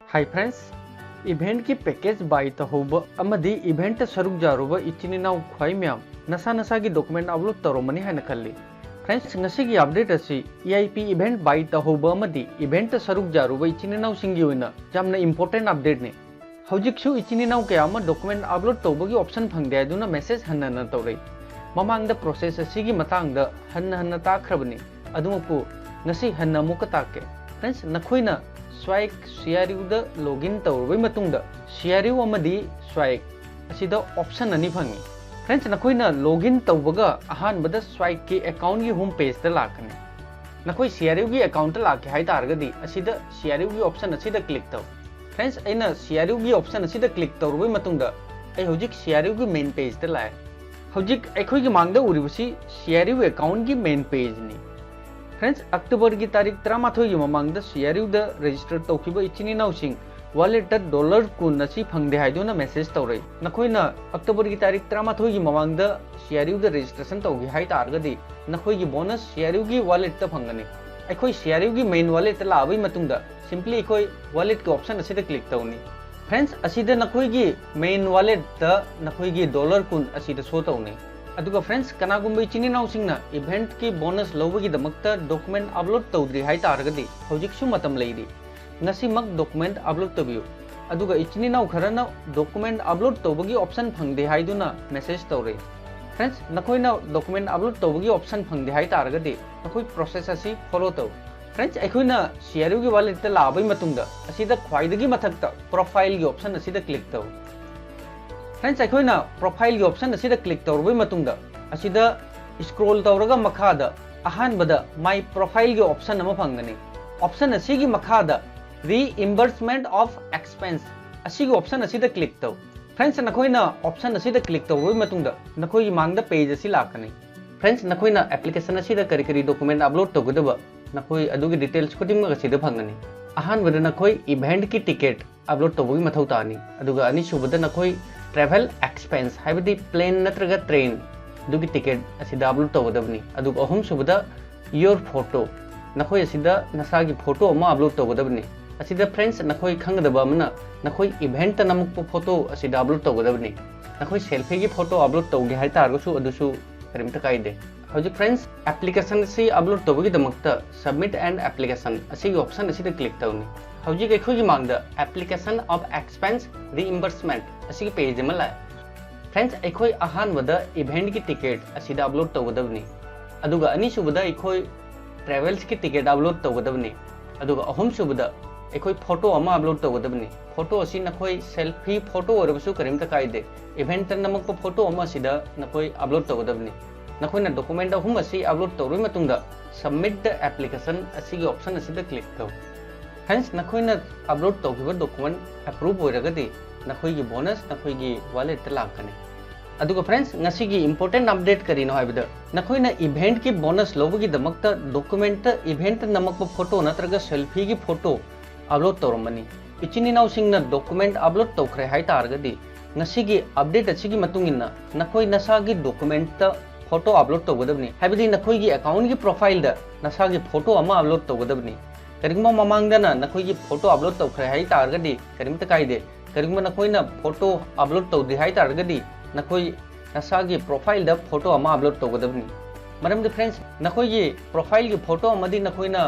Hi friends, event की package by तहौब अमदी event सरुक जारुब इचिनिनाव ख्वाई ma'am नसा नसा की डॉक्यूमेंट अपलोड तौरमनी है खल्ली। फ्रेंड्स, ngasi की अपडेट असी EIP इवेंट बाई तहौब अमदी इवेंट सरुक जारुब इचिनिनाव सिंगी होइना जामना इंपोर्टेंट अपडेट ने। हौजिकसु इचिनिनाव कया अमा डॉक्यूमेंट अपलोड तौबगी ऑप्शन फंगदे अदुना मेसेज हन्ना तौरई। ममांगदा प्रोसेस असिगी मतांगदा हन्ना ताख्रबनी अदुमकु ngasi हन्ना मुक ताके। फ्रेंड्स, नखोइना स्वाइक CRU दा लॉगिन तौरबई मतुंगदा CRU अमदी स्वाइक असिदा ऑप्शन अनि फंगी। फ्रेंड्स, नखोइना लॉगिन तौबगा अहानबदा स्वाइक की अकाउंट की होम पेज दा लाकने। नखोइ CRU की अकाउंट लाके हाइ तारगदी असिदा CRU की ऑप्शन असिदा क्लिक तौ। फ्रेंड्स, अइना CRU की ऑप्शन असिदा क्लिक तौरबई मतुंगदा अइ हौजिक CRU की मेन पेज दा लाए। हौजिक अखोइगी मांगदा उरिबसी CRU अकाउंट की मेन पेज नि। फ्रेंड्स, अक्टूबर की तारीख 13 की ममांगदा CRU दा रजिस्टर तौखिबा इचिनिनावसिंग वॉलेट डॉलर कुन असी फंगदे हाइदुना मेसेज तौरई। नखोइना अक्टूबर की तारीख 13 की ममांगदा CRU दा रजिस्ट्रेशन तौगी हाइ तारगदी नखोइगी बोनस CRU की वॉलेट ता फंगनी। अखोइ CRU की मेन वॉलेट लाबई मतुंगदा सिंपली अखोइ वॉलेट के ऑप्शन असिदा क्लिक तौनी। फ्रेंड्स, असिदा नखोइगी मेन वॉलेट ता नखोइगी डॉलर कुन असिदा शो तौनी। अदुगा फ्रेंड्स, कनागुंबा इचिनिनावसिंगना इवेंट की बोनस लौबगी दमकता डॉक्यूमेंट अपलोड तौद्री हाइ तारगदी हौजिकसु मतम लैरी ngasimak डॉक्यूमेंट अपलोड तबियो। अदुगा इचिनिनाव खरना डॉक्यूमेंट अपलोड तौबगी ऑप्शन फंगदे हाइदुना मेसेज तौरे। फ्रेंड्स, नखोइना डॉक्यूमेंट अपलोड तौबगी ऑप्शन फंगदे हाइ तारगदी नखोइ प्रोसेस असी फॉलो तौ। फ्रेंड्स, अखोइना CRU की वॉलेट ता लाबई मतुंगदा असिदा ख्वाइदगी मथक्ता प्रोफाइल की ऑप्शन असिदा क्लिक तौ। फ्रेंड्स, अखोइना प्रोफाइल की ऑप्शन असिदा क्लिक तौरबई मतुंगदा असिदा स्क्रॉल तौरगा मखादा अहानबदा माय प्रोफाइल की ऑप्शन अमा फंगनी। ऑप्शन असिगी मखादा रीइंबर्समेंट ऑफ एक्सपेंस असिगी ऑप्शन असिदा क्लिक तौ। फ्रेंड्स, नखोइना ऑप्शन असिदा क्लिक तौरबई मतुंगदा नखोइगी मांगदा पेज असी लाकनी। फ्रेंड्स, नखोइना एप्लीकेशन असिदा करी डॉक्यूमेंट अपलोड तौगदबा नखोइ अदुगी डिटेल्स खुदिंग असिदा फंगनी। अहानबदा नखोइ इवेंट की टिकट अपलोड तौबगी मथौ तानी। अदुगा अनिसुबदा नखोइ ट्रैवल एक्सपेंस हाइबदी प्लेन नत्रगा ट्रेन दुगी टिकट असिदा अपलोड तौगदबनी। अदुगा अहुम सुबदा योर फोटो नखोइ असिदा नसागी फोटो अमा अपलोड तौगदबनी। असिदा फ्रेंड्स, नखोइ खंगदबा अमना नखोइ इवेंट नमक फोटो असिदा अपलोड तौगदबनी। नखोइ सेल्फी की फोटो अपलोड तौगे हाइ तारगसु अदुसु करिमता काइदे। हौजिक फ्रेंड्स, एप्लीकेशन से अपलोड तौबगी दमकता सबमिट एंड एप्लीकेशन असिगी ऑप्शन असिदा क्लिक तौनी। हौजिक अखोइगी मांगदा एप्लीकेशन ऑफ एक्सपेंस रीइंबर्समेंट असिगी पेज अमा लाए। फ्रेंड्स, अखोइ अहानबदा इवेंट की टिकट असिदा अपलोड तौगदबनी। अदुगा अनिसुबदा अखोइ ट्रैवल्स की टिकट अपलोड तौगदबनी। अदुगा अहुमसुबदा अखोइ फोटो अमा अपलोड तौगदबनी। फोटो असी नखोइ सेल्फी फोटो ओरबसु करिमता काइदे इवेंट नमक फोटो अमा असिदा नखोइ अपलोड तौगदबनी। नखोइना डॉक्यूमेंट अहुम असी अपलोड तौरबई मतुंगदा सबमिट द एप्लीकेशन असिगी ऑप्शन असिदा क्लिक तौ। फ्रेंड्स, नखोइना अपलोड तौखिबा डॉक्यूमेंट अप्रूव होइरगदी नखोइगी बोनस नखोइगी वॉलेट लाकनी। अदुगा फ्रेंड्स, ngasiगी इंपोर्टेंट अपडेट करिनो हाइबदा नखोइना इवेंट की बोनस लौबगी दमकता डॉक्यूमेंट इवेंट नमक फोटो नत्रगा सेल्फी की फोटो अपलोड तौरमनी। इचिनिनावसिंगना डॉक्यूमेंट अपलोड तौखरे हाइ तारगदी ngasiगी अपडेट असिगी मतुंगिना नखोइ नसागी डॉक्यूमेंट फोटो अपलोड तौगदबनी हाइबदी नखोइगी अकाउंट की प्रोफाइल दा नसागी फोटो अमा अपलोड तौगदबनी। करिंगमा ममांगदना नखोइगी फोटो अपलोड तौखरे हाइ तारगदी करिमता काइदे। करिंगमा नखोइना फोटो अपलोड तौदे हाइ तारगदी नखोइ नसागी प्रोफाइल दा फोटो अमा अपलोड तौगदबनी। मरमदी फ्रेंड्स, नखोइगी प्रोफाइल की फोटो अमदी नखोइना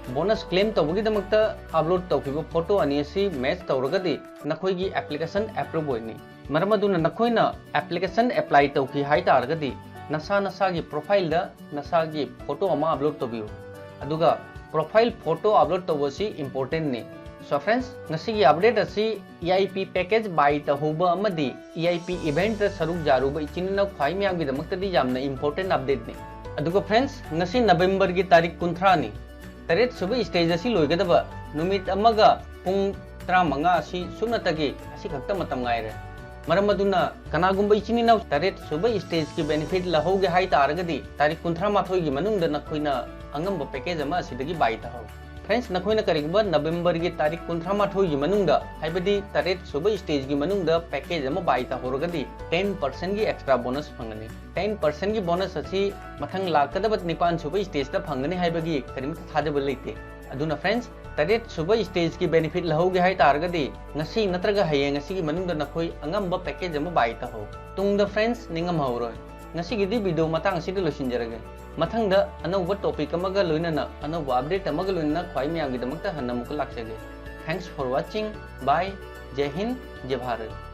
बोनस क्लेम तौबगी दमकता अपलोड तौखिबा फोटो अनि असि मैच तौरगदी नखोइगी एप्लीकेशन अप्रूव होइनी। मरमदुना नखोइना एप्लीकेशन अप्लाई तौखि हाइ तारगदी नसा नसागी प्रोफाइल दा नसागी फोटो अमा अपलोड तौबियो। अदुगा प्रोफाइल फोटो अपलोड तौबसी इंपोर्टेंट ने। सो फ्रेंड्स, ngasiगी अपडेट असी EIP पैकेज बाई तहौबा अमदी EIP इवेंट सरुक जारुबा इचिनिनाव ख्वाई म्यामगी दमकतदी यामना इंपोर्टेंट अपडेट ने। अदुगा फ्रेंड्स, ngasi नवंबर की तारीख 19 नि तरेट सुबह स्टेज असी लोइगदबा नुमित अमगा पुंग 15 असी सुनतगी असी खक्ता मतम गायरे। मरम अदुना कनागुंबा इचिनिनाव तरेट सुबह स्टेज की बेनिफिट लहोगे हाइ तारगदी तारीख 19 की मनुंगदा नखोइना अंगंबा पैकेज अमा असिदगी बाई तहौ। फ्रेंड्स, नखोइना करिगबा नवंबर की तारीख 19 की मनुंगदा हाइबदी तरेट सुबह स्टेज की मनुंगदा पैकेज अमा बाई तहौरगदी 10% की एक्स्ट्रा बोनस फंगनी। 10% की बोनस असी मथंग लाकदबा 9 सुबह स्टेज दा फंगनी हाइबगी करिमता थाजबा लैते। अदुना फ्रेंड्स, तरेट सुबह स्टेज की बेनिफिट लहोगे है तारगदी ngasi नत्रगा हयें ngasi की मनुंग द नखोई अंगम ब पैकेज अमा बाई ता हो तुंग द फ्रेंड्स निंगम हौरोय ngasi की दी वीडियो मतंग असि द लोसिनजरगे मथंग द अनौब टॉपिक अमगा लोइनना अनौब अपडेट अमगा लोइनना ख्वाई मियाम गी दमकता हन्ना मुक लाक्सेगे थैंक्स फॉर वाचिंग बाय जय हिंद जय भारत।